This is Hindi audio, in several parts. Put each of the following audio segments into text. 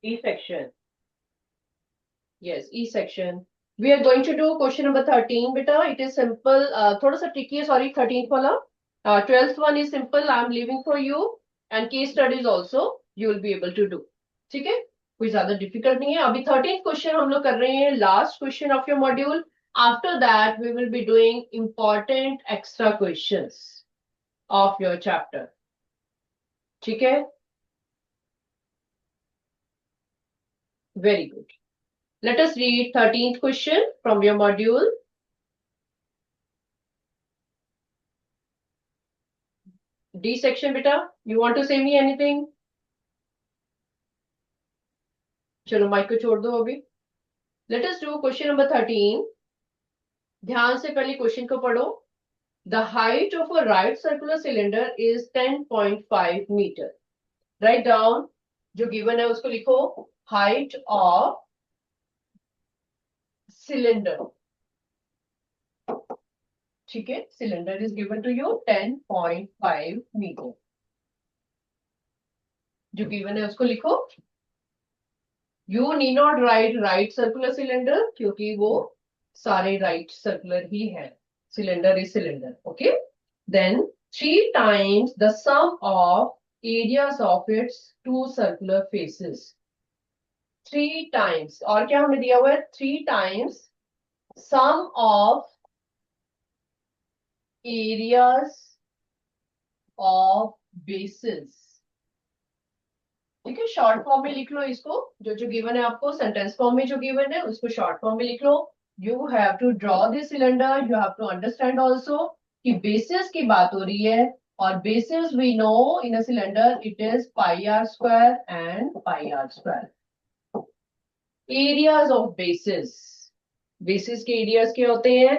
E section. Yes, E section. We are going to do question number 13, beta. It is simple. थोड़ा सा tricky है, sorry, 13th वाला. 12th one is simple. I'm leaving for you. And case studies also you will be able to do. ठीक है? कोई ज्यादा difficult नहीं है. अभी 13th question हम लोग कर रहे हैं. Last question of your module. After that, we will be doing important extra questions of your chapter. ठीक है? Very good. Let us read 13th question from your module. D section, beta. You want to say me anything? चलो माइक को छोड़ दो अभी. Let us do question number 13. ध्यान से पहले क्वेश्चन को पढ़ो. The height of a right circular cylinder is 10.5 meter. Write down जो given है उसको लिखो. Height of cylinder. ठीक है? Cylinder is given to you 10.5 meter. जो given है उसको लिखो. You need not write right circular cylinder क्योंकि वो सारे right circular ही है. Cylinder is cylinder. Okay. Then 3 times the sum of areas of its two circular faces. 3 times. और क्या हमें दिया हुआ है? 3 times sum of areas of bases. ठीक है, शॉर्ट फॉर्म में लिख लो इसको. जो गिवन है आपको सेंटेंस फॉर्म में जो गिवन है उसको शॉर्ट फॉर्म में लिख लो. You have to draw this cylinder. You have to understand also कि बेसिस की बात हो रही है. और bases we know in a cylinder it is pi r square and pi r square. Areas of bases. Bases के एरियाज क्या होते हैं?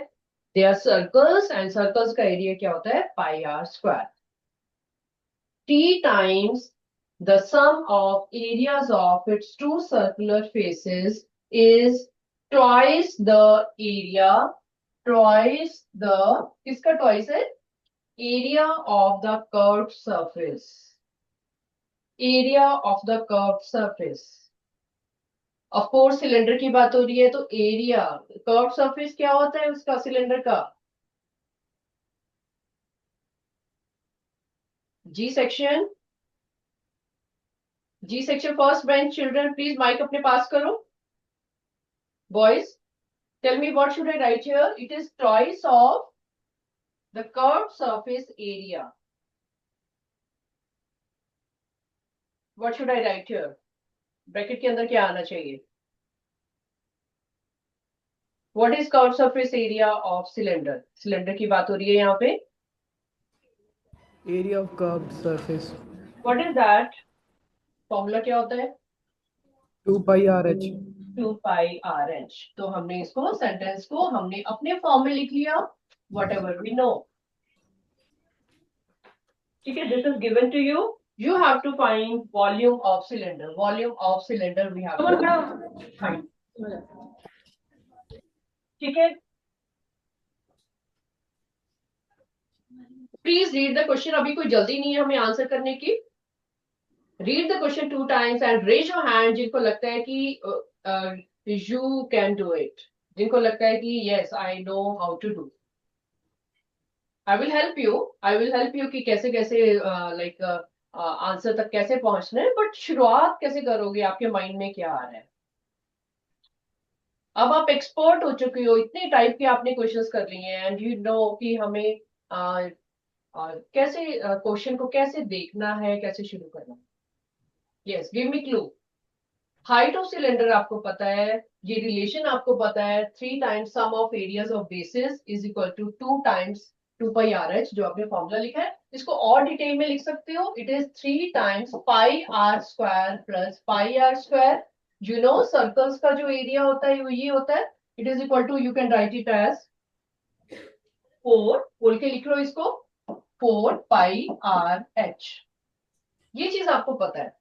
They are circles and circles का एरिया क्या होता है? Pi r square. T times the sum of areas of its two circular faces is twice the area, twice the, किसका twice है? Area of the curved surface. Area of the curved surface. Of course cylinder की बात हो रही है तो एरिया. कर्व्ड सरफेस क्या होता है उसका, सिलेंडर का? G section. G section first bench children please mic अपने पास करो. Boys tell me what should I write here? It is twice of the curved surface area. What should I write here? Bracket के अंदर क्या आना चाहिए? What is curved surface area of cylinder? Cylinder की बात हो रही है यहाँ पे. Area of curved surface. What is that? Formula क्या होता है? 2 pi RH. 2 pi r H. तो हमने इसको सेंटेंस को हमने अपने फॉर्म में लिख लिया. Whatever we know. ठीक है, this is given to you. You have to find volume of cylinder. Volume of cylinder we have to find. ठीक है. Please read the question. अभी कोई जल्दी नहीं है हमें आंसर करने की. Read the question 2 times and raise your hand जिनको लगता है कि यू कैन डू इट. जिनको लगता है कि yes I know how to do. I will help you. I will help you कि कैसे कैसे लाइक आंसर तक कैसे पहुंचना है. बट शुरुआत कैसे करोगे? आपके माइंड में क्या आ रहा है? अब आप एक्सपर्ट हो चुके हो. इतने टाइप के आपने क्वेश्चंस कर लिए हैं एंड यू नो कि हमें कैसे क्वेश्चन को कैसे देखना है, कैसे शुरू करना है. Yes, give me clue. Height of cylinder आपको पता है. ये रिलेशन आपको पता है. 3 times sum of areas of basis is equal to 2 times 2 pi r h जो आपने फॉर्मूला लिखा है. इसको और डिटेल में लिख सकते हो. It is 3 times pi r square plus pi r square. You know circles का जो एरिया होता है वो ये होता है. It is equal to, you can write it as 4. बोल के लिख लो इसको. 4 पाई आर एच. ये चीज आपको पता है.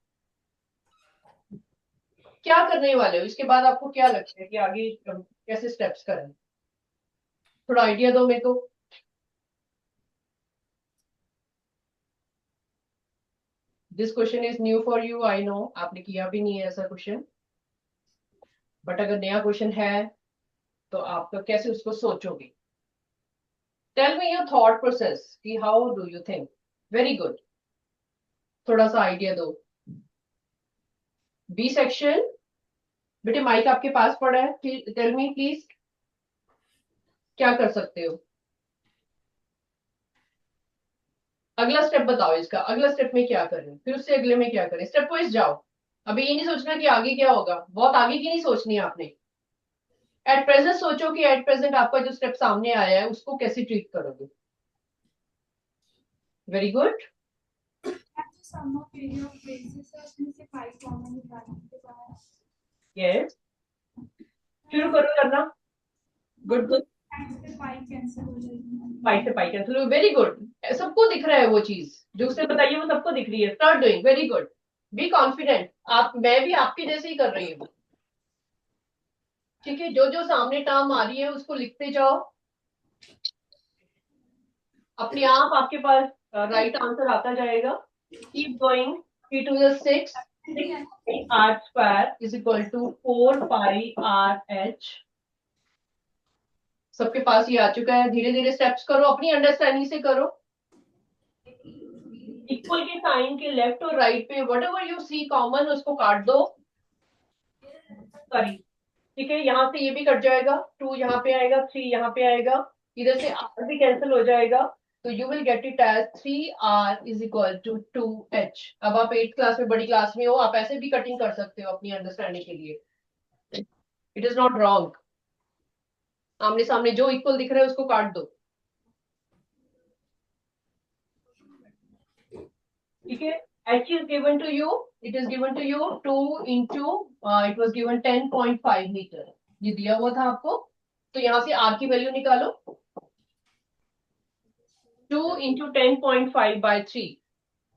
क्या करने वाले हो इसके बाद? आपको क्या लगता है कि आगे कैसे स्टेप्स करें? थोड़ा आइडिया दो मेरे को. This question is new for you, I know, आपने किया भी नहीं है ऐसा क्वेश्चन, बट अगर नया क्वेश्चन है तो आप तो कैसे उसको सोचोगे? Tell me your thought process कि how do you think. Very good, थोड़ा सा आइडिया दो। बी सेक्शन, बेटे माइक आपके पास पड़ा है, टेल मी प्लीज, क्या कर सकते हो? अगला स्टेप बताओ इसका, अगला स्टेप में क्या करें, फिर उससे अगले में क्या करें, स्टेप वाइज जाओ। अभी ये नहीं सोचना कि आगे क्या होगा, बहुत आगे की नहीं सोचनी है आपने। एट प्रेजेंट सोचो कि एट प्रेजेंट आपका जो स्टेप सामने आया है उसको कैसे ट्रीट करोगे। Very good. यस, शुरू करो करना। Good good. पाई से पाई कैंसिल, वेरी गुड। सबको दिख रहा है वो चीज जो उसने बताइए, वो सबको दिख रही है। Start doing, very good. Be confident, आप, मैं भी आपकी जैसे ही कर रही हूँ। ठीक है, जो जो सामने टर्म आ रही है उसको लिखते जाओ, अपने आप आपके पास राइट आंसर आता जाएगा। Keep going. 3 to the 6, 6r square is equal to 4πrh। सबके पास ये आ चुका है। धीरे धीरे स्टेप्स करो, अपनी अंडरस्टैंडिंग से करो। इक्वल के साइन के लेफ्ट और राइट पे whatever you see common उसको काट दो। सॉरी, ठीक है, यहाँ से ये भी कट जाएगा, 2 यहाँ पे आएगा, 3 यहाँ पे आएगा, इधर से r भी कैंसिल हो जाएगा, तो you will get it as 3r is equal to 2h। अब आप 8th क्लास में, बड़ी क्लास में हो, आप ऐसे भी कटिंग कर सकते हो अपनी अंडरस्टैंडिंग के लिए। It is not wrong. आमने सामने जो इक्वल दिख रहा है उसको काट दो। ठीक है, h is given to you, it is given to you 2 into it was given 10.5 metre, ये दिया हुआ था आपको। तो यहाँ से r की वैल्यू निकालो, 2 into 10.5/3।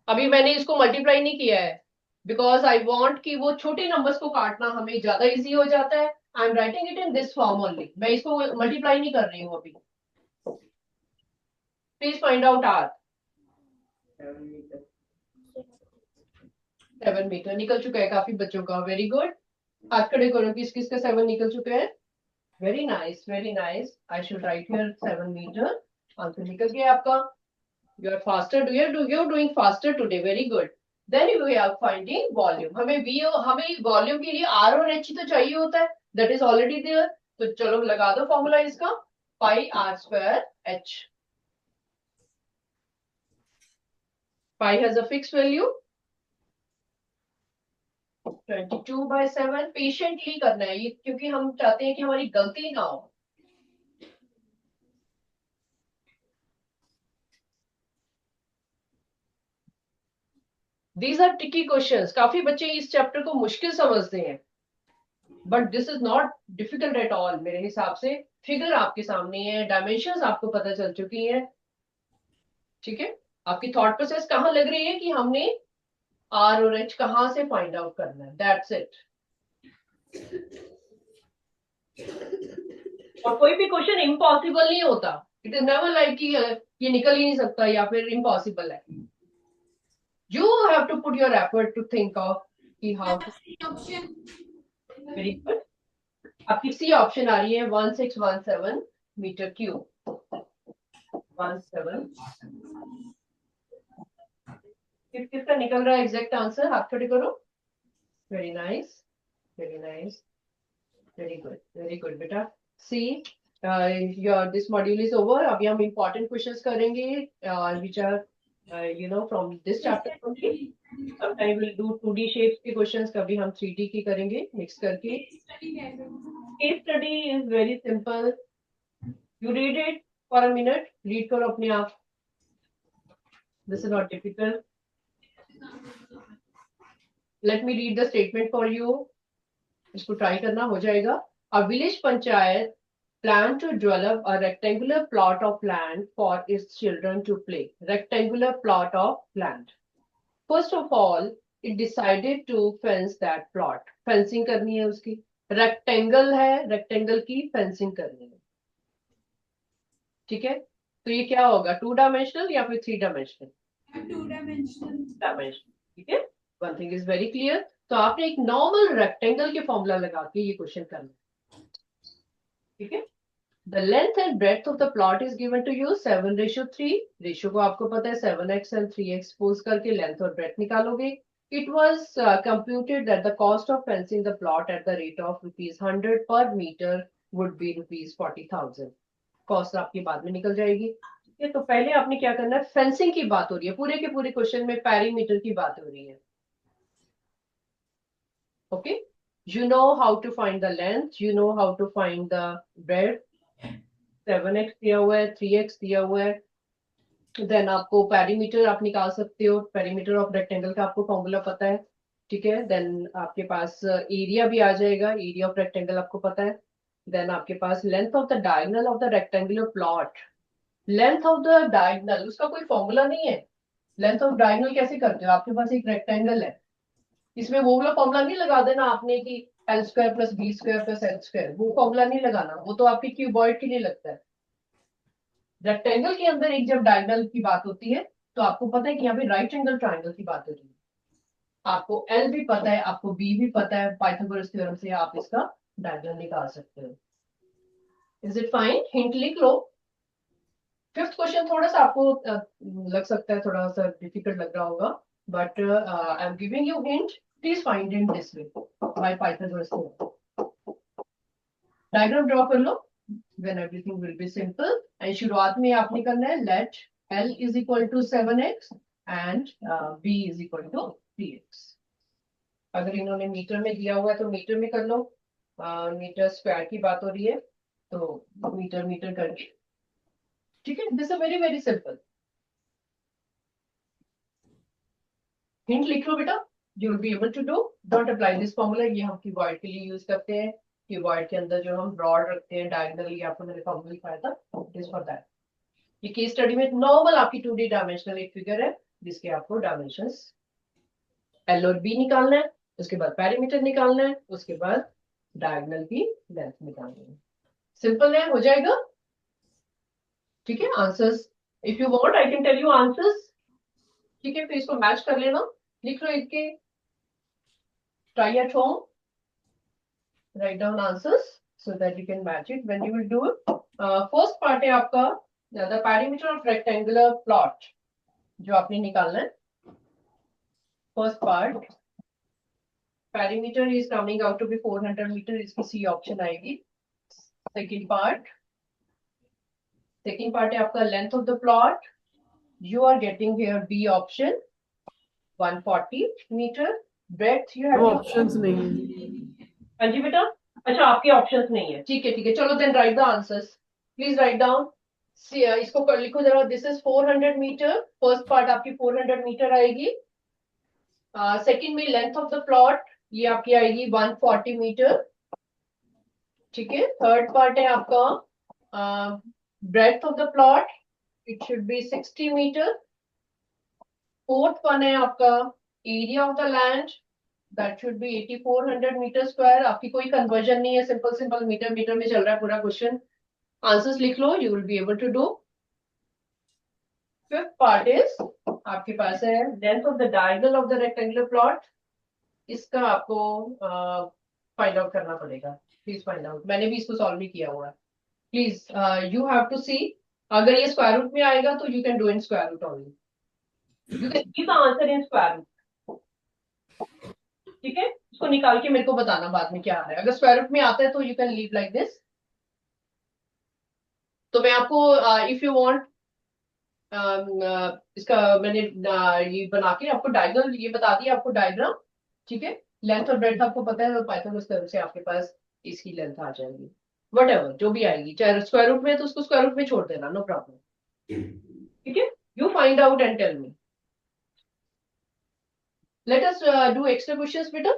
अभी मैंने इसको मल्टीप्लाई नहीं किया है, बिकॉज आई वॉन्ट कि वो छोटे नंबर्स को काटना हमें ज्यादा इजी हो जाता है। I am writing it in this form only, मैं इसको मल्टीप्लाई नहीं कर रही हूँ अभी। Please find out r। 7 metre निकल चुका है काफी बच्चों का। वेरी गुड, हाथ खड़े करो, किस किस का 7 निकल चुके हैं। Very nice, very nice. I should write here 7 metre. Answer निकल गया आपका। You are faster, you're doing faster today, very good। Then we are finding volume। हमें वॉल्यूम के लिए r और h तो चाहिए होता है, that is already there। तो चलो लगा दो फॉर्मूला इसका, पाई r square h। Pi has a fixed value 22/7। Patiently करना है ये, क्योंकि हम चाहते हैं कि हमारी गलती ना हो। These are tricky questions। काफी बच्चे इस चैप्टर को मुश्किल समझते हैं, but this is not difficult at all मेरे हिसाब से। फिगर आपके सामने है, डायमेंशंस आपको पता चल चुकी है। ठीक है, आपकी थॉट प्रोसेस कहाँ लग रही है कि हमने आर और एच कहाँ से फाइंड आउट करना है, दैट्स इट। और कोई भी क्वेश्चन इम्पॉसिबल नहीं होता। इट इज नेवर लाइक कि ये निकल ही नहीं सकता या फिर इम्पॉसिबल है। You have to put your effort to think of कि हाउ। Very good. आपकी सी ऑप्शन आ रही है 1617 मीटर क्यूब। 17 किसका निकल रहा है एग्जैक्ट आंसर, हाथ खड़े करो। Very nice, very nice, very good बेटा। See your this module is over. अभी हम इंपॉर्टेंट क्वेश्चंस करेंगे which are from this chapter only. Sometime will do 2D shapes के क्वेश्चंस, कभी हम 3D की करेंगे मिक्स करके। Case study is very simple. You read it for a minute, read करो अपने आप। This is not difficult. Let me read the statement for you. इसको ट्राई करना हो जाएगा। A village panchayat plan to develop a rectangular plot of land for its children to play। Rectangular plot of land। First of all, it decided to fence that plot। Fencing करनी है उसकी, rectangle है, rectangle की fencing करनी है। ठीक है, तो ये क्या होगा, 2 डायमेंशनल या फिर 3 डायमेंशनल? 2 dimensional। डायमेंशनल। ठीक है, one thing is very clear. तो आपने एक नॉर्मल रेक्टेंगल के फॉर्मूला लगा के ये क्वेश्चन करना, ठीक है। The length and breadth of the plot is given to you 7:3। Ratio को आपको पता है 7x एंड 3x पोज करके लेंथ और ब्रेड्थ निकालोगे। It was computed that the cost of fencing the plot at the rate of ₹100 per metre would be ₹40,000। Cost आपकी बाद में निकल जाएगी। ठीक है, तो पहले आपने क्या करना है, फेंसिंग की बात हो रही है, पूरे के पूरे क्वेश्चन में पेरीमीटर की बात हो रही है। Okay, you know how to find the length, you know how to find the breadth। 7x दिया हुआ है, 3x दिया हुआ है। देन आपको पेरीमीटर आप निकाल सकते हो, पेरीमीटर ऑफ रेक्टेंगल का आपको फॉर्मूला पता है, ठीक है। देन आपके पास एरिया भी आ जाएगा, एरिया ऑफ रेक्टेंगल आपको पता है। देन आपके पास length of the diagonal of the rectangular plot. Length of the diagonal उसका कोई फॉर्मूला नहीं है। लेंथ ऑफ डायगोनल कैसे करते हो, आपके पास एक रेक्टेंगल है, इसमें वो वाला फॉर्मूला नहीं लगा देना आपने कि L² + B² + L², वो फॉर्मूला नहीं लगाना, वो तो आपके क्यूबॉइड के लिए लगता है। रेक्टेंगल के अंदर एक जब डायगोनल की बात होती है तो आपको पता है कि यहाँ पे राइट एंगल ट्राइंगल की बात हो रही है। आपको एल भी पता है, आपको बी भी पता है, पाइथागोरस थ्योरम से आप इसका डायगोनल निकाल सकते हो। Is it fine? हिंट लिख लो। फिफ्थ क्वेश्चन थोड़ा सा आपको लग सकता है थोड़ा सा डिफिकल्ट लग रहा होगा, but I am giving you hint, please find in this way by Pythagoras theorem. Diagram draw कर लो, then everything will be simple। And शुरुआत में आपने करना है late L = 7x and B = 3x। अगर इन्होंने मीटर में दिया हुआ है तो मीटर में कर लो, मीटर स्क्वायर की बात हो रही है तो मीटर मीटर करके, ठीक है। This is very very simple. Hint लिख लो बेटा, you will be able to do. Don't apply this formula, ये हम क्यूबॉइड के लिए यूज करते हैं। क्यूबॉइड के अंदर जो हम रॉड रखते हैं डायगोनल, ये आपको मैंने फॉर्मूला लिखाया था, इट इज फॉर दैट। ये केस स्टडी में नॉर्मल आपकी 2D डायमेंशनल एक फिगर है जिसके आपको डायमेंशंस L और B निकालना है, उसके बाद पेरीमीटर निकालना है, उसके बाद डायगोनल की लेंथ निकालनी है। सिंपल है, हो जाएगा, ठीक है। Answers if you want I can tell you answers, ठीक है। फिर इसको मैच कर लेना, लिख लो इसके, try at home, write down answers so that you can match it when you will do it। First part है आपका the perimeter of rectangular plot, जो आपने निकालना है। First part perimeter is coming out to be 400 metre, इसकी सी ऑप्शन आएगी। सेकेंड पार्ट है आपका length of the plot, you are getting here B option 140 metre. Breadth you have options नहीं है। हाँ जी बेटा, अच्छा आपके ऑप्शंस नहीं है, ठीक है ठीक है, चलो then write the answers, please write down. इसको कर लिखो जरा, this is 400 metre, first part आपकी 400 मीटर आएगी। सेकंड में लेंथ ऑफ द प्लॉट, ये आपकी आएगी 140 मीटर, ठीक है। थर्ड पार्ट है आपका breadth of the plot, it should be 60 metre. Fourth one है आपका area of the land, that should be 8400 metre square. आपकी कोई कन्वर्जन नहीं है, सिंपल सिंपल मीटर मीटर में चल रहा है पूरा क्वेश्चन। आंसर्स लिख लो, you will be able to do. Fifth part is आपके पास है length of the diagonal of the rectangular plot, इसका आपको फाइंड आउट करना पड़ेगा। प्लीज फाइंड आउट, मैंने भी इसको सॉल्व नहीं किया हुआ है, please you have to see. अगर ये स्क्वायर रूट में आएगा तो you can do in square root only, you can give the answer in square root, ठीक है। इसको निकाल के मेरे को बताना बाद में क्या आ रहा है। अगर स्क्वायर रूट में आता है तो you can leave like this. तो मैं आपको इफ यू वांट इसका मैंने ये बना के आपको डायग्राम ये बता दिया, आपको डायग्राम, ठीक है। लेंथ और ब्रेड्थ आपको पता है, तो पाइथागोरस थ्योरम से आपके पास इसकी लेंथ आ जाएगी, वट जो भी आएगी, चाहे स्क्वायर रूट में है तो उसको स्क्वायर रूट में छोड़ देना, नो प्रॉब्लम, ठीक है। You find out and tell me. Let us do extra questions बेटा।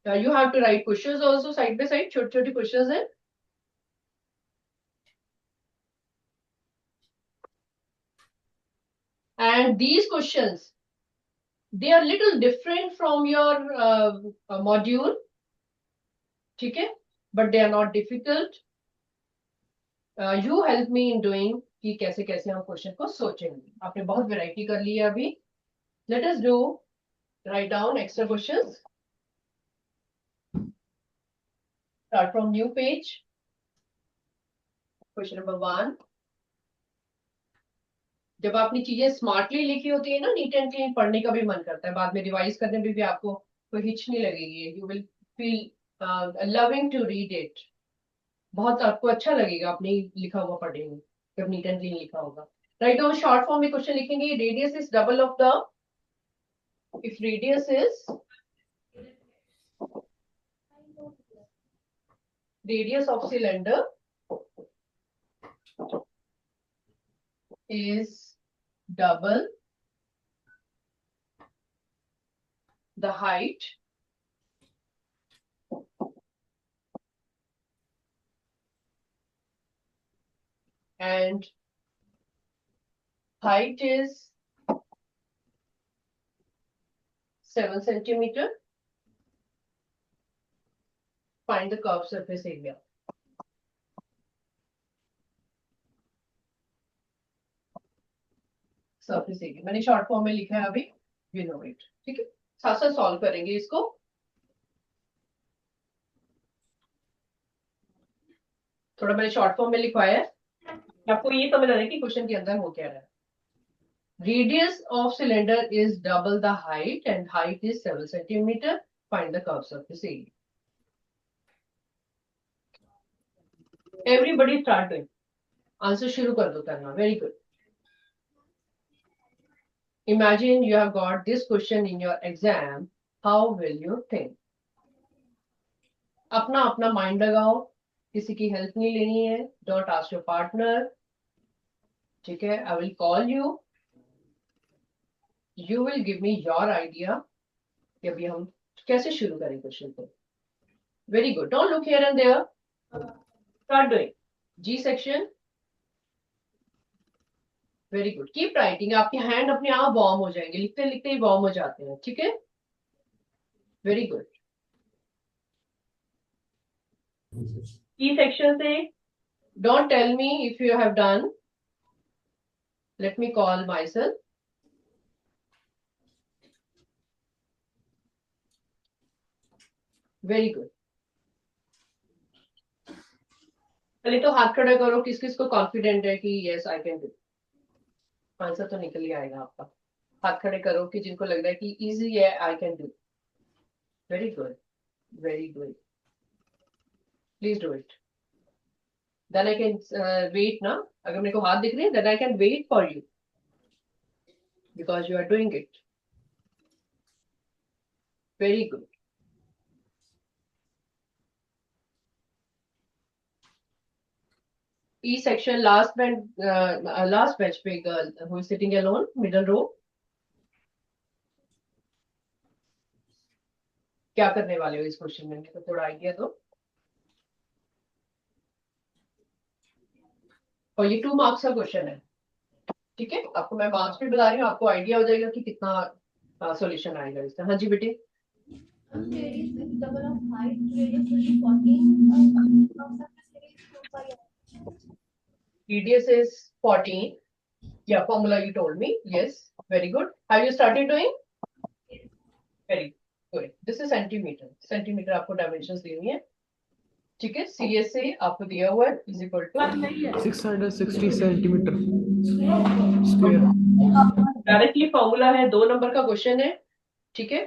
You have to write questions also side by side, छोटे छोटे questions हैं। And these questions, they are little different from your module, ठीक है, but they are not difficult। You help me in doing कि कैसे कैसे हम क्वेश्चन को सोचेंगे। आपने बहुत वैरायटी कर ली है अभी। Late us do write down extra questions. Start from new page. Question number 1। जब आपने चीजें स्मार्टली लिखी होती है ना, नीट एंड क्लीन, पढ़ने का भी मन करता है, बाद में रिवाइज करने में भी आपको कोई हिच नहीं लगेगी। You will feel loving to read it. बहुत आपको अच्छा लगेगा अपने लिखा हुआ पढ़ेंगे जब नीट एंड क्लीन लिखा होगा। राइट डाउन शॉर्ट फॉर्म में क्वेश्चन लिखेंगे। Radius is double of the, if radius of cylinder is double the height and height is 7 centimeter, find the curved surface area. Surface area मैंने शॉर्ट फॉर्म में लिखा है अभी, यू नो इट। ठीक है, साथ साथ सॉल्व करेंगे इसको। थोड़ा मैंने शॉर्ट फॉर्म में लिखवाया है, आपको ये समझ आ रहा है कि क्वेश्चन के अंदर हो क्या रहा है। Radius of cylinder is double the height and height is 7 centimeter. Find the curved surface area. Everybody start doing. Answer शुरू कर दो करना. Very good. Imagine you have got this question in your exam. How will you think? अपना अपना माइंड लगाओ, किसी की हेल्प नहीं लेनी है. Don't ask your partner. ठीक है, I will call you. You will give me your idea कि अभी हम कैसे शुरू करें क्वेश्चन को. Very good. Don't look here and there. Start doing. G section. Very good, keep writing. आपके हैंड अपने आप वार्म हो जाएंगे, लिखते लिखते ही वार्म हो जाते हैं. ठीक है, वेरी गुड. की सेक्शन से don't tell me if you have done. Let me call myself. Very good. पहले तो हाथ खड़ा करो, किस किस को कॉन्फिडेंट है कि yes I can do. Answer तो निकल ही आएगा आपका. हाथ खड़े करो कि जिनको लग रहा है कि इजी है, I can do. Very good, very good. Please do it. Then I can wait ना. अगर मेरे को हाथ दिख रहे हैं, then I can wait for you because you are doing it. Very good. E section, last bench पे girl who is sitting alone, middle row. क्या करने वाले हो इस क्वेश्चन में, मेरे को थोड़ा आइडिया दो. और ये 2 मार्क्स का क्वेश्चन है. ठीक है, आपको मैं मार्क्स भी बता रही हूँ, आपको आइडिया हो जाएगा कि कितना सॉल्यूशन आएगा इसका. हाँ जी बेटे. Radius is 14. Yeah, formula you told me. Yes, very good. Have you started doing? Very good. This is centimeter. Centimeter आपको dimensions दी हुई है. ठीक है, सीरियस से आपको दिया हुआ है is equal to 660 centimetre square. Directly formula है, 2 नंबर का क्वेश्चन है. ठीक है,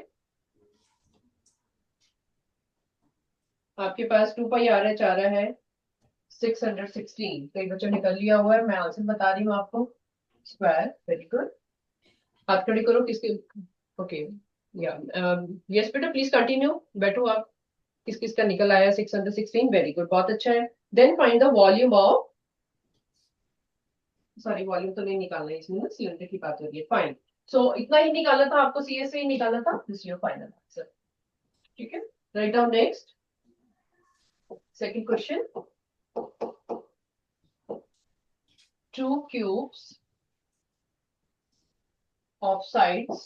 आपके पास 2 पाई आ रहा है, 4 है 616. कई बच्चों ने कर लिया हुआ है, मैं आंसर बता रही हूँ आपको. स्क्वायर. Very good. हाथ खड़े करो किसके. ओके, या यस बेटा प्लीज कंटिन्यू. बैठो आप. किस किस का निकल आया 616. वेरी गुड, बहुत अच्छा है. Then find the volume of, sorry volume तो नहीं निकालना है इसमें ना, सिलेंडर की बात हो रही है. फाइन. सो इतना ही निकाला था आपको, सीएस से ही निकाला था. This your final answer. ठीक है, write down next. Second question. 2 cubes of sides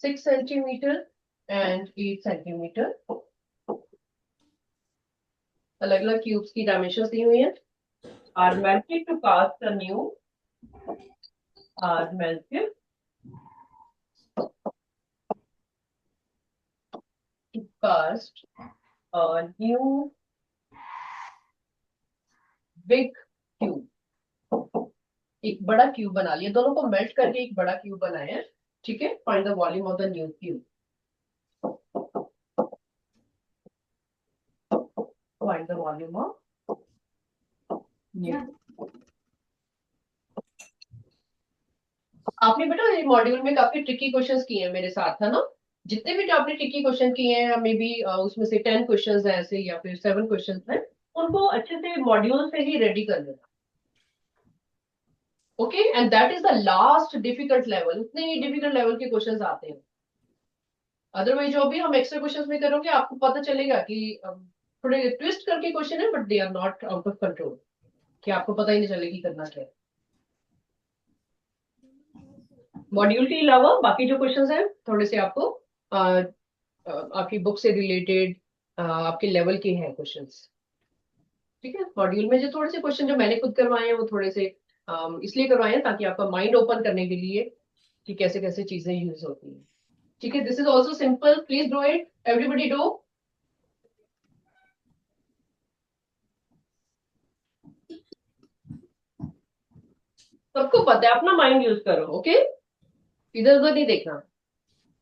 6 centimeter and 8 centimeter. अलग अलग क्यूब्स की डायमेंशंस दी हुई है. are melted to cast a new are melted to cast a new big cube. एक बड़ा क्यूब बना लिया, दोनों को मेल्ट करके एक बड़ा क्यूब बनाया है, ठीक है. Find the volume of the new cube. Find the volume of new. आपने बेटा ये मॉड्यूल में काफी ट्रिकी क्वेश्चंस किए हैं मेरे साथ, है ना. जितने भी आपने ट्रिकी क्वेश्चन किए हैं, मे बी उसमें से 10 क्वेश्चंस हैं ऐसे, या फिर 7 क्वेश्चंस हैं, उनको अच्छे से मॉड्यूल से ही रेडी कर लेना. Okay, and that is the last difficult level. उतने ही डिफिकल्ट लेवल के क्वेश्चंस आते हैं. अदरवाइज जो भी हम एक्स्ट्रा क्वेश्चंस में करोगे, आपको पता चलेगा कि थोड़े ट्विस्ट करके क्वेश्चन है, but they are not out of control, कि आपको पता ही नहीं चलेगी करना क्या है. मॉड्यूल के अलावा बाकी जो क्वेश्चंस हैं थोड़े से आपको आपकी बुक से रिलेटेड आपके लेवल के हैं क्वेश्चंस, ठीक है. मॉड्यूल में जो थोड़े से क्वेश्चन जो मैंने खुद करवाए हैं, वो थोड़े से इसलिए करवाए हैं ताकि आपका माइंड ओपन करने के लिए, कि कैसे कैसे चीजें यूज होती हैं, ठीक है. This is also simple, please do it, everybody do. सबको पता है, अपना माइंड यूज करो. ओके, इधर उधर नहीं देखना.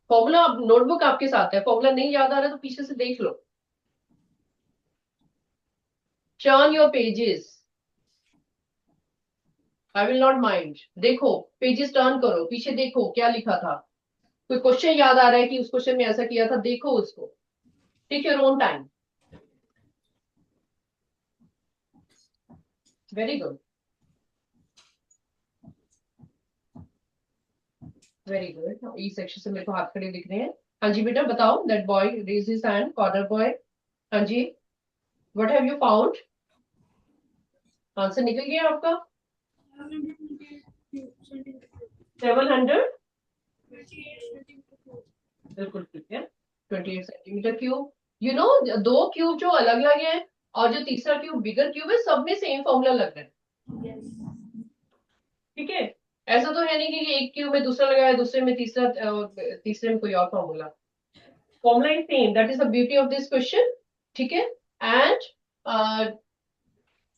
फॉर्मूला नोटबुक आपके साथ है, फॉर्मूला नहीं याद आ रहा तो पीछे से देख लो. Turn your pages, I will not mind. देखो, पेजेस टर्न करो, पीछे देखो क्या लिखा था. कोई क्वेश्चन याद आ रहा है कि उस क्वेश्चन में ऐसा किया था, देखो उसको. Take your own time. Very good, very good. E section से मेरे को हाथ खड़े दिख रहे हैं. हाँ जी बेटा बताओ. That boy raise his hand, corner boy. हाँ जी, what have you found? Answer निकल गया आपका? 700, बिल्कुल ठीक है. 28 सेंटीमीटर क्यूब. यू नो, दो क्यूब जो अलग अलग है और जो तीसरा क्यूब बिगर क्यूब है, सब में सेम फॉर्मूला लग रहा है, ठीक है. ऐसा तो है नहीं कि एक क्यूब में दूसरा लगाया, दूसरे में तीसरा, तीसरे में कोई और formula. Formula is same. That is the beauty of this question, ठीक है. And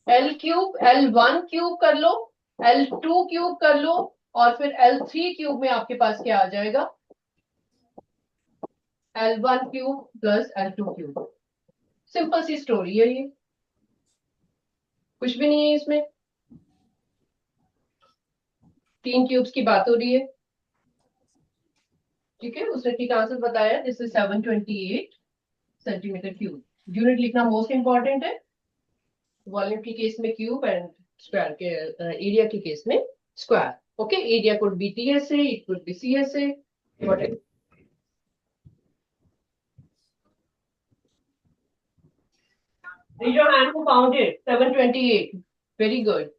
L cube, L1 cube कर लो, L2 क्यूब कर लो, और फिर L3 क्यूब में आपके पास क्या आ जाएगा? L1 cube plus L2 cube. Simple सी स्टोरी है ये, कुछ भी नहीं है इसमें. 3 क्यूब्स की बात हो रही है, ठीक है. उसने ठीक आंसर बताया. This is 728 centimetre cube. Unit लिखना मोस्ट इंपॉर्टेंट है. वॉल्यूम के केस में क्यूब, एंड स्क्वायर के एरिया के केस में square. Okay, area could be TSA, it could be CSA, whatever. Raise your hand who found it. 728. Very good.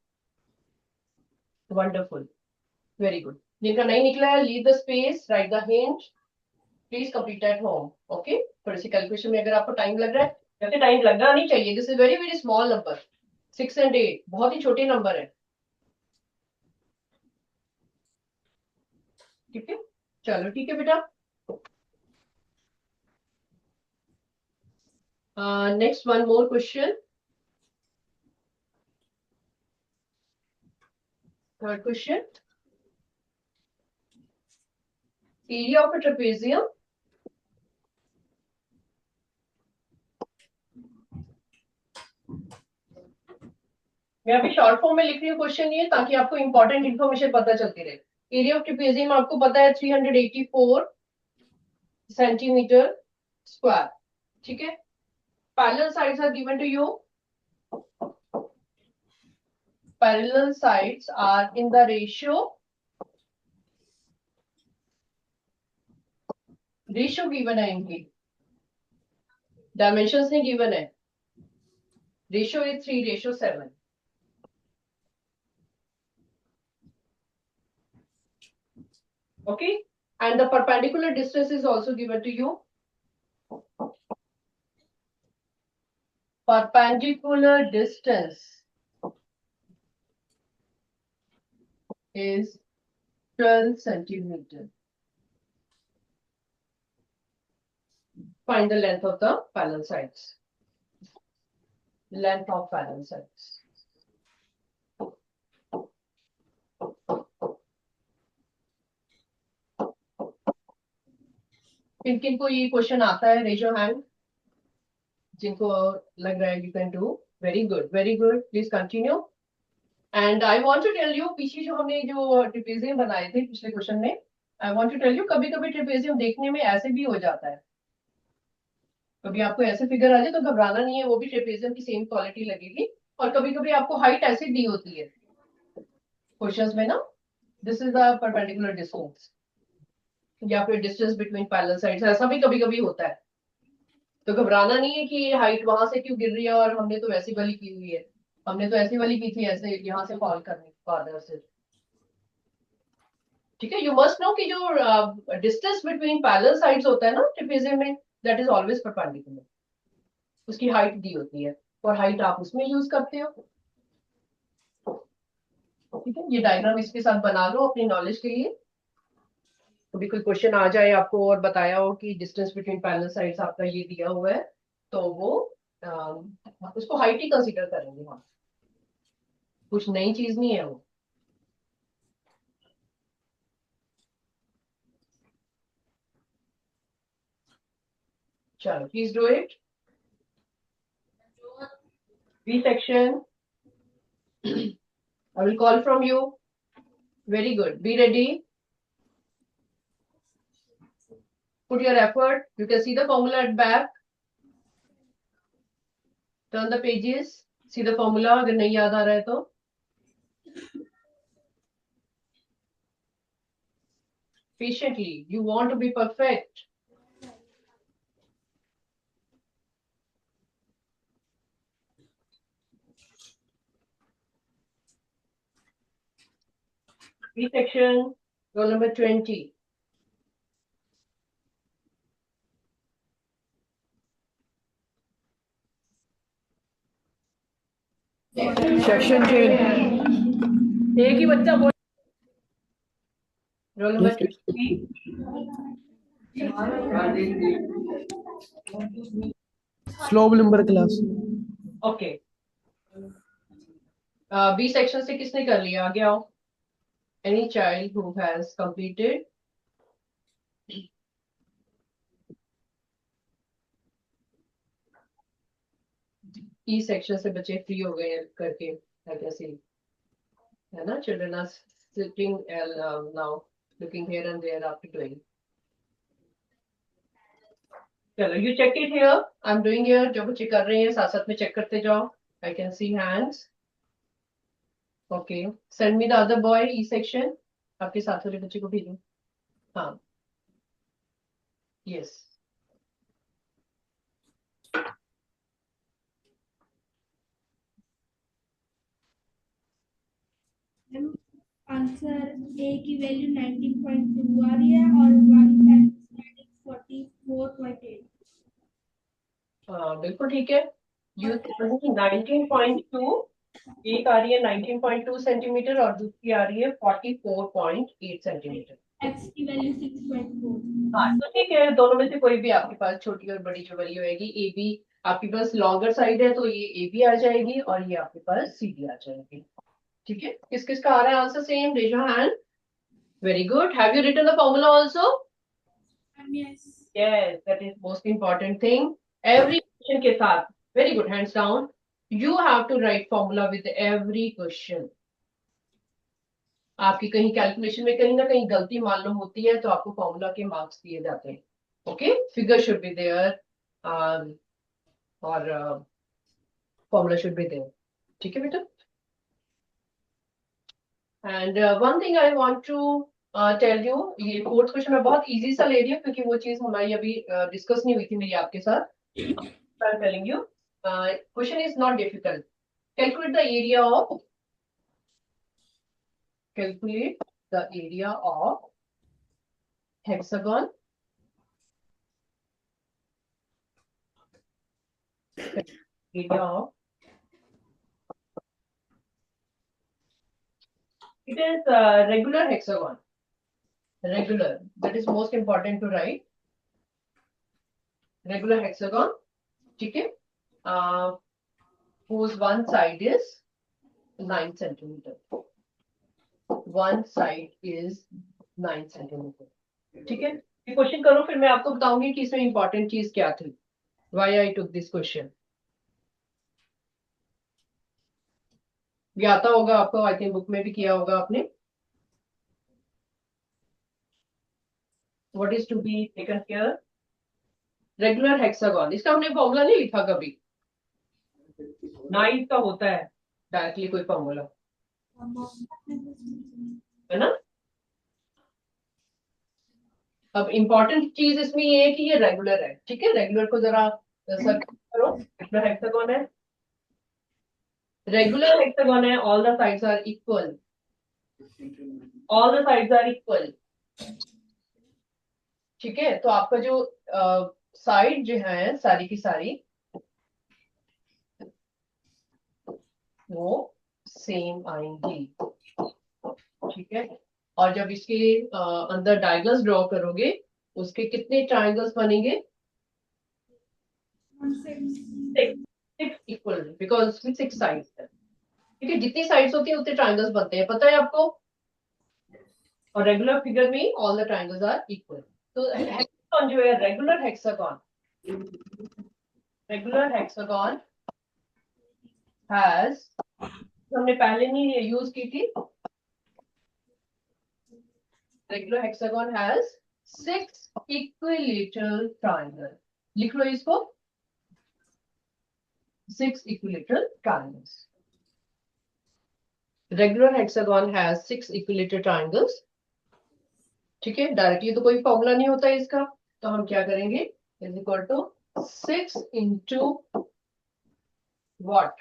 Wonderful. Very good. जिनका नहीं निकला है, leave the space, write the hint. Please complete at home. Okay? थोड़ी सी कैलकुलेशन में अगर आपको टाइम लग रहा है, जैसे टाइम लगना नहीं चाहिए. This is very very small number. 6 and 8 बहुत ही छोटे नंबर है, ठीक है. चलो ठीक है बेटा. Next one more question. Third question. Area of a trapezium. मैं अभी शॉर्ट फॉर्म में लिख रही हूँ क्वेश्चन ये, ताकि आपको इंपॉर्टेंट इन्फॉर्मेशन पता चलती रहे. एरिया ऑफ ट्रेपेजियम आपको पता है 384 सेंटीमीटर स्क्वायर, ठीक है. Parallel sides are given to you. Parallel sides are in the ratio given है इनकी. डायमेंशंस नहीं गिवन है. Ratio is 3:7. Okay, and the perpendicular distance is also given to you. Perpendicular distance is 12 centimeter. Find the length of the parallel sides. Length of parallel sides. किन किन को ये क्वेश्चन आता है? रेज योर हैंड जिनको लग रहा है you can do. Very good, very good. Please continue. And I want to tell you, पीछे जो हमने जो ट्रेपेजियम बनाए थे पिछले क्वेश्चन में, I want to tell you कभी कभी ट्रेपेजियम देखने में ऐसे भी हो जाता है. कभी आपको ऐसे फिगर आ जाए तो घबराना नहीं है, वो भी ट्रेपेजियम की सेम क्वालिटी लगेगी. और कभी कभी आपको हाइट ऐसे दी होती है क्वेश्चंस में ना, this is the perpendicular distance या फिर डिस्टेंस बिटवीन पैरेलल साइड्स, ऐसा भी कभी कभी होता है. तो घबराना नहीं है कि ये हाइट वहां से क्यों गिर रही है और हमने तो वैसी वाली की हुई है. हमने तो ऐसी वाली की थी, ऐसे यहाँ से फॉल करने फादर से. ठीक है. यू मस्ट नो कि जो डिस्टेंस बिटवीन पैरेलल साइड्स होता है ना ट्रेपेजियम में, दैट इज ऑलवेज परपेंडिकुलर. उसकी हाइट दी होती है और हाइट आप उसमें यूज करते हो. ठीक है. ये डायग्राम इसके साथ बना लो अपनी नॉलेज के लिए. कभी कोई क्वेश्चन आ जाए आपको और बताया हो कि डिस्टेंस बिटवीन पैरेलल साइड्स आपका ये दिया हुआ है, तो वो उसको हाइट ही कंसीडर करेंगे हम. कुछ नई चीज नहीं है वो. चलो please do it. B section. I will call from you. Very good. Be ready. Put your effort. You can see the formula at back. Turn the pages. See the formula अगर नहीं याद आ रहा है तो. Patiently. You want to be perfect. B section. Roll number 20. Section change. एक ही बच्चा बोल. Roll number 20. Slow number class. Okay. B section से किसने कर लिया? आगे आओ. Any child who has completed E section से बच्चे फ्री हो गए करके, ऐसे है ना. Children are sitting now looking here and there after doing. चलो you check it here. I'm doing here. जो बच्चे कर रहे हैं साथ साथ में चेक करते जाओ. I can see hands. Okay. Send me the other boy E section. आपके साथ वाले बच्चे को भेजो. हाँ. Yes. आंसर ए की वैल्यू 19.2 आ रही है और 1 टाइम्स 44.8. बिल्कुल ठीक है. यू 19.2. एक आ रही है 19.2 सेंटीमीटर और दूसरी आ रही है 44.8 सेंटीमीटर. एक्स की वैल्यू 6.4. हाँ तो ठीक है. दोनों में से कोई भी आपके पास छोटी और बड़ी जो वैल्यू आएगी, ए बी आपके पास लॉन्गर साइड है तो ये ए बी आ जाएगी और ये आपके पास सी बी आ जाएगी. ठीक है. किस किस का आ रहा है answer same? Raise your hand. Very good. Have you written the formula also? Yes. Yes, that is most important thing. Every question के साथ. Very good. Hands down. You have to write formula with every question. आपकी कहीं कैलकुलेशन में कहीं ना कहीं गलती मान लो होती है तो आपको फॉर्मूला के मार्क्स दिए जाते हैं. Okay. Figure should be there और फॉर्मूला शुड बी देयर. ठीक है बेटा. And one thing I want to tell you, ये फोर्थ क्वेश्चन मैं बहुत इजी सा ले रही हूँ क्योंकि वो चीज हमारी अभी डिस्कस नहीं हुई थी मेरी आपके साथ. I am telling you question is not difficult. Calculate the area of calculate the area of hexagon. Area of It is regular hexagon. Regular. That is most important to write. Regular hexagon. ठीक है? Whose one side is 9 centimeter. One side is 9 centimeter. ठीक है? ये क्वेश्चन करो, फिर मैं आपको बताऊंगी कि इसमें इंपॉर्टेंट चीज क्या थी. Why I took this question. ये आता होगा आपको, आई थिंक बुक में भी किया होगा आपने. What is to be taken care? Regular hexagon. इसका हमने फॉर्मूला नहीं लिखा कभी. ना इसका होता है डायरेक्टली कोई फॉर्मूला, है ना. अब इंपॉर्टेंट चीज इसमें ये है कि ये रेगुलर है. ठीक है, रेगुलर को जरा सर्कल करो. रेगुलर हेक्सागोन है. रेगुलर हेक्सागोन है. All the sides are equal. All the sides are equal. ठीक है, तो आपका जो साइड जो है सारी की सारी वो सेम आएंगी. ठीक है, और जब इसके अंदर डायगोनल्स ड्रॉ करोगे उसके कितने ट्रायंगल्स बनेंगे? 6 इक्वल, बिकॉज उसमें 6 साइड्स है. ठीक है, जितनी साइड्स होती है उतने ट्रायंगल्स बनते हैं, पता है आपको. और रेगुलर फिगर में all the triangles are equal. तो हेक्सागोन जो है regular hexagon, regular hexagon has, हमने पहले नहीं यूज की थी. Regular hexagon has 6 equilateral triangle. लिख लो इसको, 6 equilateral triangles. Regular hexagon has 6 equilateral triangles. ठीक है, डायरेक्टली तो कोई फॉर्मूला नहीं होता है इसका, तो हम क्या करेंगे, is equal to 6 into what,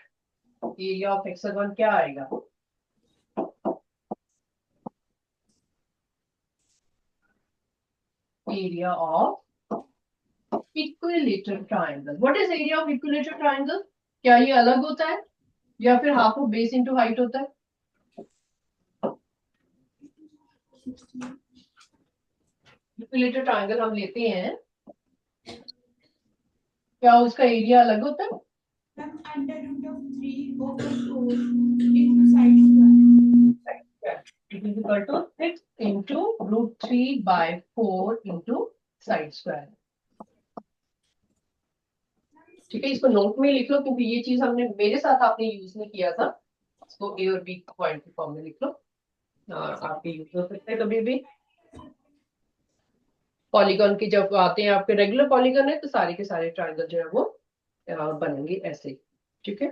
area of hexagon क्या आएगा? Area of equilateral triangle. What is area of equilateral triangle? क्या ये अलग होता है या फिर half of base into height होता है? इक्विलेटरल ट्रायंगल हम लेते हैं, क्या उसका एरिया अलग होता है? Under root of 3 over 4 into side square. It is equal to 6 into root 3 by 4 into side square. ठीक है, इसको नोट में लिख लो क्योंकि ये चीज हमने मेरे साथ आपने यूज नहीं किया था. इसको ए और बी पॉइंट के फॉर्म में लिख लो, आपके यूज हो सकते हैं कभी भी. पॉलीगॉन की जब आते हैं आपके, रेगुलर पॉलीगॉन है तो सारे के सारे ट्रायंगल जो है वो बनेंगे ऐसे. ठीक है,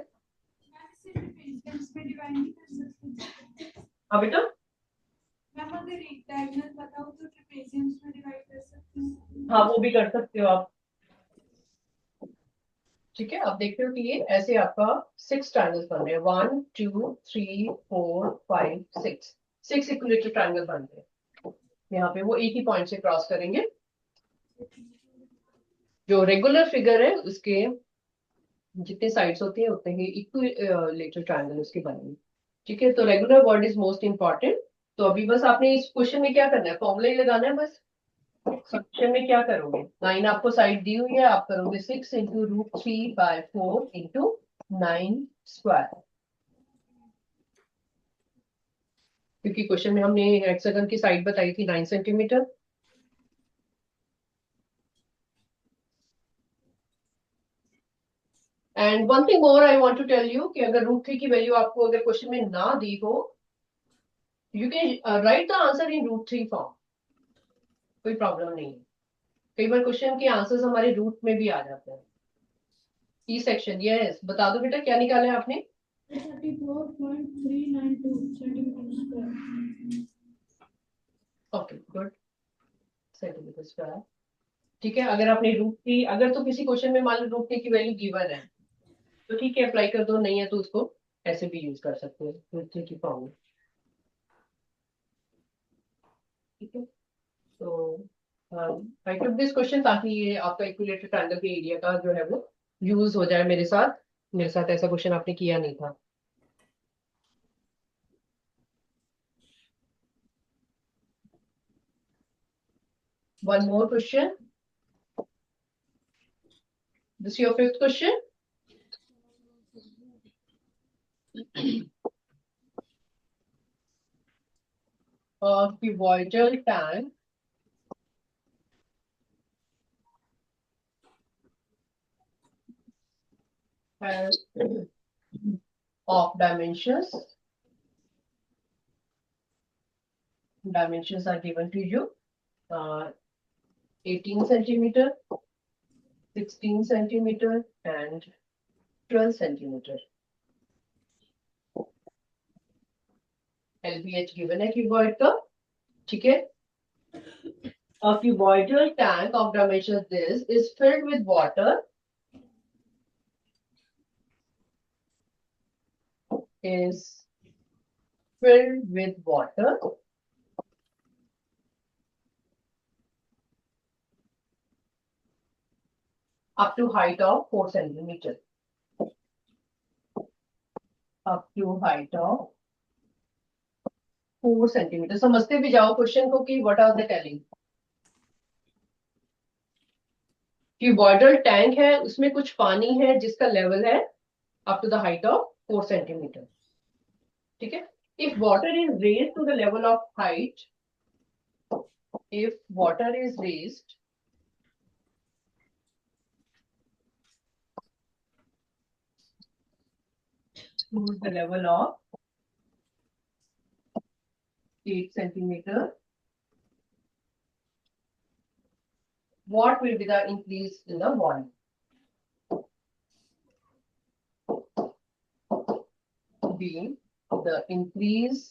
हाँ बेटा. मैम अगर एक डायगोनल बताओ तो ट्रेपेजियम्स में डिवाइड कर सकते हैं. हाँ, वो भी कर सकते हो आप. ठीक है, आप देखते हो कि ये ऐसे आपका 6 ट्रायंगल्स बन रहे हैं. 1 2 3 4 5 6, 6 इक्विलेटरल ट्रायंगल बन रहे हैं. यहाँ पे वो एक ही पॉइंट से क्रॉस करेंगे. जो रेगुलर फिगर है उसके जितने साइड्स होती है उतने ही इक्विलेटरल ट्रायंगल उसके बनेंगे. ठीक है, तो regular word is most important. तो अभी बस आपने इस क्वेश्चन में क्या करना है, फॉर्मूला ही लगाना है बस. क्वेश्चन में क्या करोगे, 9 आपको साइड दी हुई है, आप करोगे 6 into root 3 by 4 into 9 square. क्योंकि क्वेश्चन में हमने हेक्सागन की साइड बताई थी 9 centimetre. And one thing more I want to tell you कि अगर रूट 3 की वैल्यू आपको अगर क्वेश्चन में ना दी हो, you can write the answer in root 3 form. कोई प्रॉब्लम नहीं है. कई बार क्वेश्चन के आंसर्स हमारे रूट में भी आ जाते हैं. ई सेक्शन, यस, बता दो बेटा क्या निकाला है आपने? 34.392 centimetre square. Okay, good. Centimetre square. ठीक है, अगर आपने रूट 3, अगर तो किसी क्वेश्चन में मान लो रूट 3 की वैल्यू गिवन है तो ठीक है अप्लाई कर दो, नहीं है तो उसको ऐसे भी यूज कर सकते हो रूट 3 की फॉर्म में. ठीक है, तो आई टुक दिस क्वेश्चन ताकि ये आपका इक्विलेटरल ट्रायंगल के एरिया का जो है वो यूज हो जाए. मेरे साथ ऐसा क्वेश्चन आपने किया नहीं था. One more question. This is your fifth question. A cuboidal tank has of dimensions. Dimensions are given to you. 18 centimeter, 16 centimeter, and 12 centimeter. LBH given है cuboid का, ठीक है? A cuboidal tank of dimensions this is filled with water. Is filled with water. Up to height of 4 centimeter. Up to height of 4 centimeter. समझते भी जाओ क्वेश्चन को कि what are they telling? Cuboidal tank है, उसमें कुछ पानी है जिसका लेवल है up to the height of 4 centimeter. ठीक है? If water is raised to the level of height, if water is raised to the level of 8 centimeter, what will be the increase in the volume? Be the increase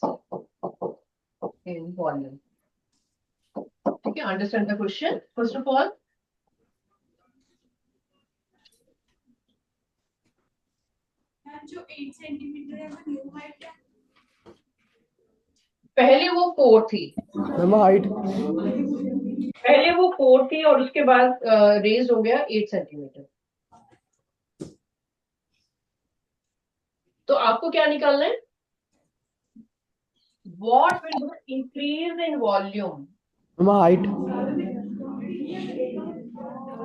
in volume. Okay, understand the question first of all. जो 8 सेंटीमीटर है वो न्यू हाइट है। पहले वो 4 थी, हाइट पहले वो 4 थी और उसके बाद रेज हो गया 8 सेंटीमीटर। तो आपको क्या निकालना है? What will be increase in volume? Height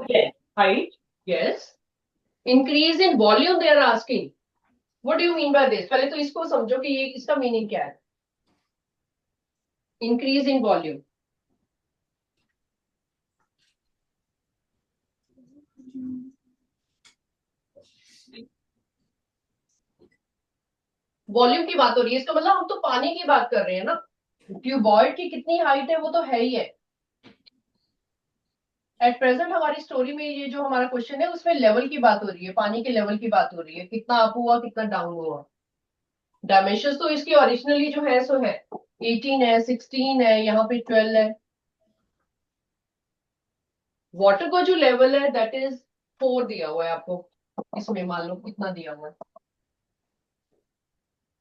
Yes, height. Yes. Increase in volume they are asking. What do you mean by this? पहले तो इसको समझो कि ये इसका मीनिंग क्या है। Increase in volume. वॉल्यूम की बात हो रही है, इसका मतलब हम तो पानी की बात कर रहे हैं ना। ट्यूबॉइड की कितनी हाइट है वो तो है ही है। एट प्रेजेंट हमारी स्टोरी में ये जो हमारा क्वेश्चन है उसमें लेवल की बात हो रही है, पानी के लेवल की बात हो रही है, कितना अप हुआ कितना डाउन हुआ। डायमेंशंस तो इसकी ओरिजिनली जो है सो है 18 है, 16 है, यहाँ पे 12 है। वाटर का जो लेवल है दैट इज 4 दिया हुआ है आपको, इसमें मान लो कितना दिया हुआ है,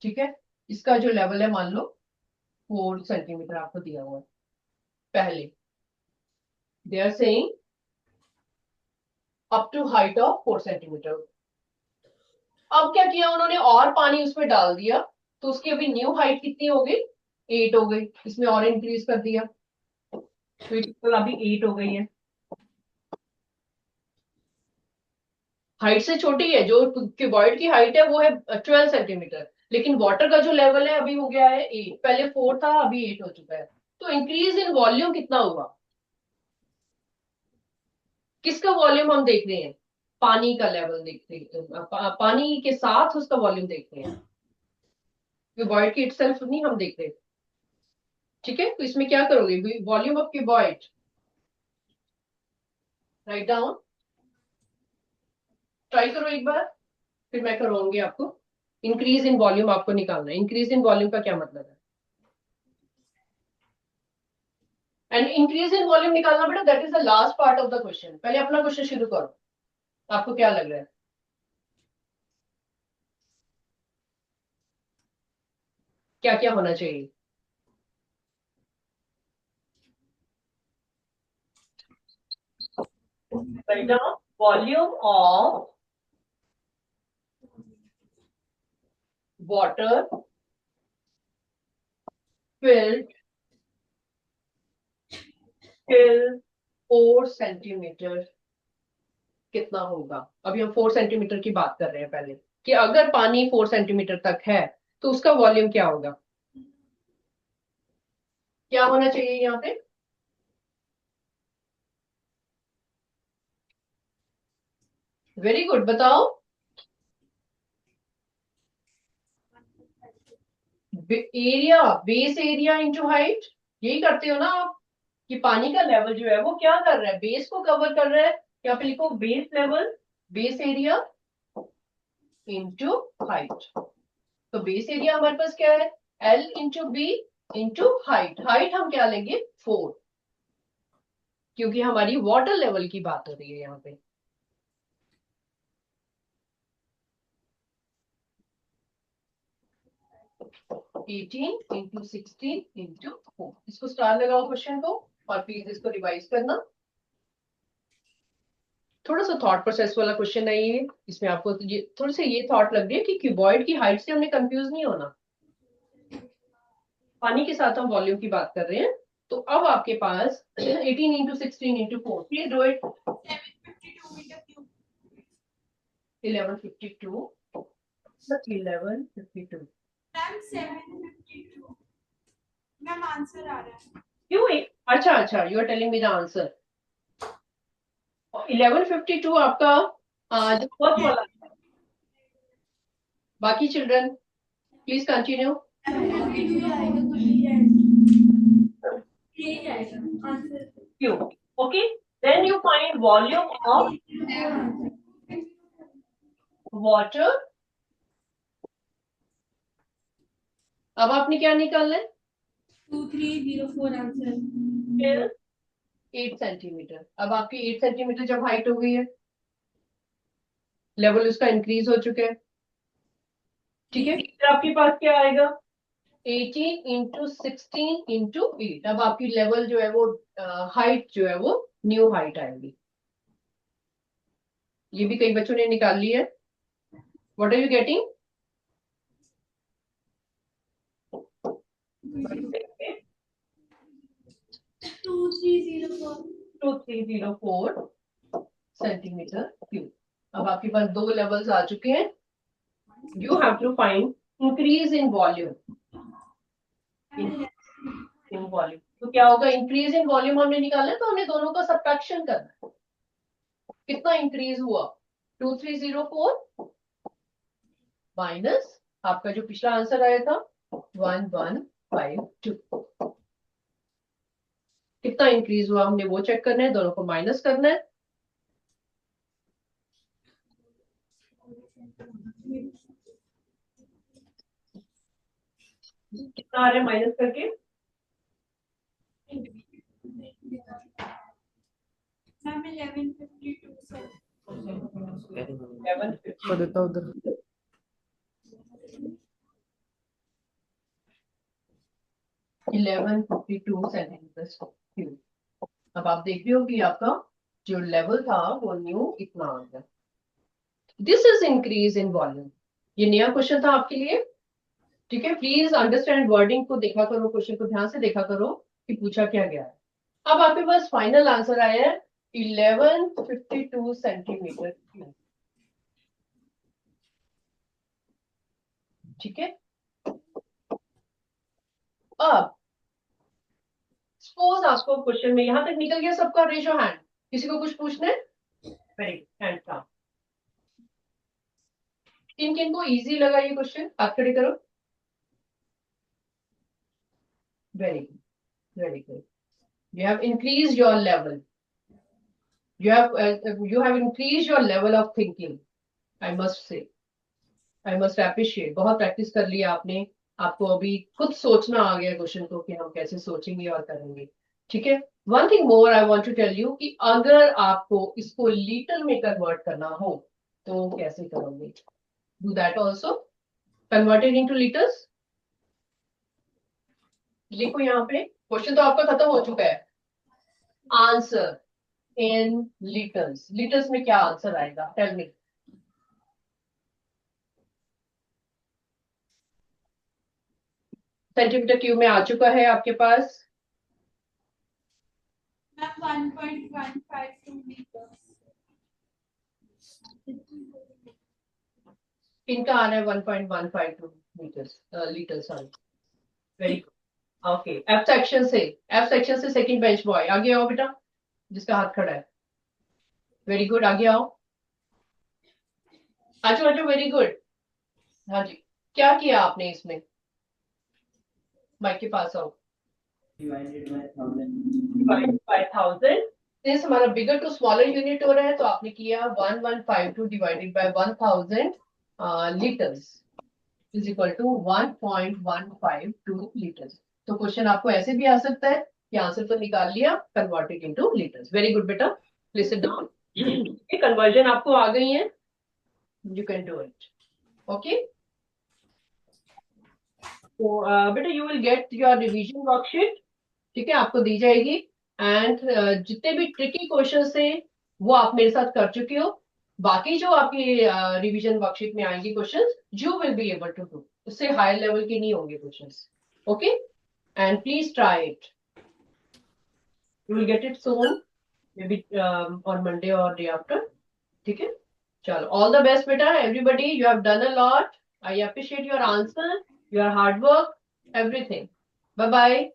ठीक है? इसका जो लेवल है मान लो 4 सेंटीमीटर आपको दिया हुआ है। पहले they are saying up to height of 4 centimetre. अब क्या किया उन्होंने, और पानी उसमें डाल दिया तो उसकी अभी न्यू हाइट कितनी हो गई? 8 हो गई। इसमें और इंक्रीज कर दिया तो अभी 8 हो गई है। हाइट से छोटी है, जो क्यूबॉइड की हाइट है वो है 12 सेंटीमीटर, लेकिन वाटर का जो लेवल है अभी हो गया है 8। पहले 4 था अभी 8 हो चुका है। तो इंक्रीज इन वॉल्यूम कितना हुआ? किसका वॉल्यूम हम देख रहे हैं? पानी का लेवल देख रहे हैं, पानी के साथ उसका वॉल्यूम देख रहे हैं, क्यूबॉइड की इटसेल्फ नहीं हम देख रहे। ठीक है, तो इसमें क्या करोगे? Volume of cuboid write down, try करो एक बार, फिर मैं करवाऊंगी आपको। इंक्रीज इन वॉल्यूम आपको निकालना है। इंक्रीज इन वॉल्यूम का क्या मतलब है? एंड इंक्रीज इन वॉल्यूम निकालना बेटा that is the last part of the question. पहले अपना क्वेश्चन शुरू करो, आपको क्या लग रहा है? क्या क्या होना चाहिए? Volume of water filled till 4 centimetre कितना होगा? अभी हम 4 सेंटीमीटर की बात कर रहे हैं पहले, कि अगर पानी 4 सेंटीमीटर तक है तो उसका वॉल्यूम क्या होगा? क्या होना चाहिए यहाँ पे? वेरी गुड, बताओ। Area, base area into height, यही करते हो ना आप, कि पानी का लेवल जो है वो क्या कर रहा है, बेस को कवर कर रहा है। यहाँ पे लिखो base level, base area into height. तो बेस एरिया हमारे पास क्या है? L into B into height. Height हम क्या लेंगे? 4, क्योंकि हमारी वाटर लेवल की बात हो रही है यहाँ पे। एटीन इंटू 16 इंटू 4, इसको स्टार लगाओ क्वेश्चन को, और प्लीज इसको रिवाइज करना। थोड़ा सा थॉट प्रोसेस वाला क्वेश्चन है ये, इसमें आपको तो ये थोड़ी सी ये थॉट लग रही है कि क्यूबॉइड की हाइट से हमने कंफ्यूज नहीं होना। पानी के साथ हम वॉल्यूम की बात कर रहे हैं। तो अब आपके पास 18 into 16 into 4, please do it. 1152 1152। Ma'am 752 ma'am answer आ रहा है। क्यों? अच्छा अच्छा, you are telling me the answer. 1152 आपका जो फर्स्ट वाला है। बाकी चिल्ड्रन प्लीज कंटिन्यू। क्यों? Okay, then you find volume of water. अब आपने क्या निकालना है? 2304 आंसर। फिर 8 सेंटीमीटर। अब आपकी 8 सेंटीमीटर जब हाइट हो गई है, लेवल उसका इंक्रीज हो चुका है। ठीक है, फिर आपके पास क्या आएगा? 18 इंटू 16 इंटू 8। अब आपकी लेवल जो है वो हाइट जो है वो न्यू हाइट आएगी। ये भी कई बच्चों ने निकाल ली है। What are you getting? 2304 2304 centimetre cube. अब आपके पास दो लेवल्स आ चुके हैं। You have to find increase in volume. In volume तो क्या होगा? इंक्रीज इन वॉल्यूम हमने निकाला है, तो हमने दोनों का सब्ट्रैक्शन करना है। कितना इंक्रीज हुआ? 2304 माइनस आपका जो पिछला आंसर आया था 1152। कितना इंक्रीज हुआ हमने वो चेक करना है, दोनों को माइनस करना है। कितना आ रहा है माइनस करके? Ma'am 1152 sir. 1152 को देता उधर। Centimetre cube. अब आप देख रहे हो कि आपका जो लेवल था वो न्यू इतना आ गया। This is increase in volume. ये नया क्वेश्चन था आपके लिए। ठीक है, प्लीज अंडरस्टैंड वर्डिंग को देखा करो, क्वेश्चन को ध्यान से देखा करो कि पूछा क्या गया है। अब आपके पास फाइनल आंसर आया है 1152 सेंटीमीटर क्यूब। ठीक है, अब सपोज आपको क्वेश्चन में यहां तक निकल गया सबका, रेज योर हैंड। किसी को कुछ पूछना है? वेरी गुड, हैंड का। किन किन को इजी लगा ये क्वेश्चन, हाथ खड़े करो। Very good, very good. You have increased your level. You have increased your level of thinking. I must say. I must appreciate. बहुत प्रैक्टिस कर लिया आपने। आपको अभी खुद सोचना आ गया क्वेश्चन को कि हम कैसे सोचेंगे और करेंगे। ठीक है, one thing more I want to tell you कि अगर आपको इसको लीटर में कन्वर्ट करना हो तो कैसे करोगे? Do that also, converted into litres. लिखो यहाँ पे, क्वेश्चन तो आपका खत्म हो चुका है। Answer in litres. लीटर्स में क्या आंसर आएगा? Tell me. सेंटीमीटर क्यूब में आ चुका है आपके पास। Ma'am 1.152 meters. इनका आ रहा है 1.152 litre sorry very good okay F section से सेकंड बेंच बॉय आगे आओ बेटा जिसका हाथ खड़ा है वेरी गुड आगे आओ आजू आजू वेरी गुड हाँ जी क्या किया आपने इसमें माइक के पास आओ divided by 1000. Divide by 1000 since हमारा बिगर टू स्मॉलर यूनिट हो रहा है तो आपने किया 1152 divided by 1000 litres is equal to 1.152 litres तो क्वेश्चन आपको ऐसे भी आ सकता है कि आंसर तो निकाल लिया converted into litres very good बेटा प्लीज सिट डाउन ये कन्वर्जन आपको आ गई है you can do it okay तो बेटा you will get your revision worksheet ठीक है आपको दी जाएगी एंड जितने भी ट्रिकी क्वेश्चन थे वो आप मेरे साथ कर चुके हो बाकी जो आपकी रिवीजन वर्कशीट में आएंगे questions you will be able to do उससे हायर लेवल के नहीं होंगे questions okay and please try it you will get it soon maybe on Monday और डे आफ्टर ठीक है चलो ऑल द बेस्ट बेटा everybody you have done a lot I appreciate your answer your hard work everything bye bye